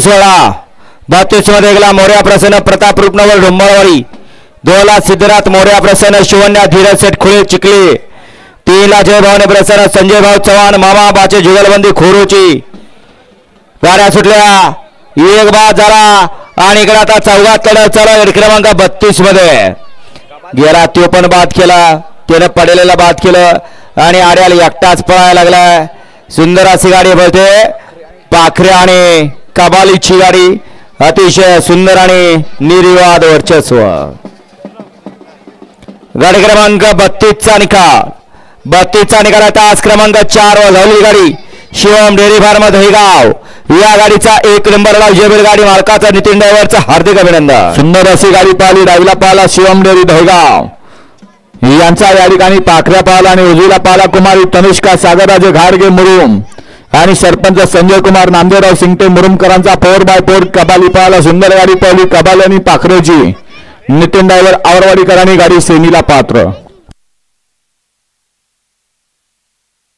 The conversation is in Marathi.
32 मध्ये गेला मोर्या प्रसन्न प्रताप रूपनवर डोंबळवाडी 2 ला सिद्धनाथ मोर्या प्रसन्न शिवण्या धीरज सेठ खुळे चिखले 3 ला जय भावने प्रसन्न संजय भाऊ चव्हाण मामा बाचे जुगलबंदी खोरोची गाड्या सुटल्या एक बाद झाला आणि इकडे आता 4वात लढत चालू गट क्रमांक 32 मध्ये गेला तो पण बाद केला त्याने पडलेला बाद केलं आणि आड्याला एकटाच पळायला लागलाय सुंदर अशी गाडी बोलते पाखरे आणि कबालीची गाडी अतिशय सुंदर आणि निर्विवाद वर्चस्व गाडी क्रमांक 32 चा निकाल 32 चा निकाल तास क्रमांक 4 वर धावली गाडी शिवम डेअरी फार्म दहीगाव या गाडीचा 1 नंबरला जेबीर गाडी मालकाचा नितीन ड्रायव्हरचा हार्दिक अभिनंदन सुंदर अशी गाडी पाहिली डावीला पाहिला शिवम डेअरी दहीगाव यांचा या ठिकाणी पाखऱ्या पाहिला आणि उजवीला पाहिला कुमारी तनिष्का सागरराजे घाडगे मुरुम आणि सरपंच संजय कुमार नामदेवराव सिंगटे मुरुमकरांचा 4x4 कबाली पाहिला सुंदर गाडी पाहिली कबाली आणि पाखरेची नितीन ड्रायव्हर आवरवाडीकरांनी गाडी सेमीला पात्र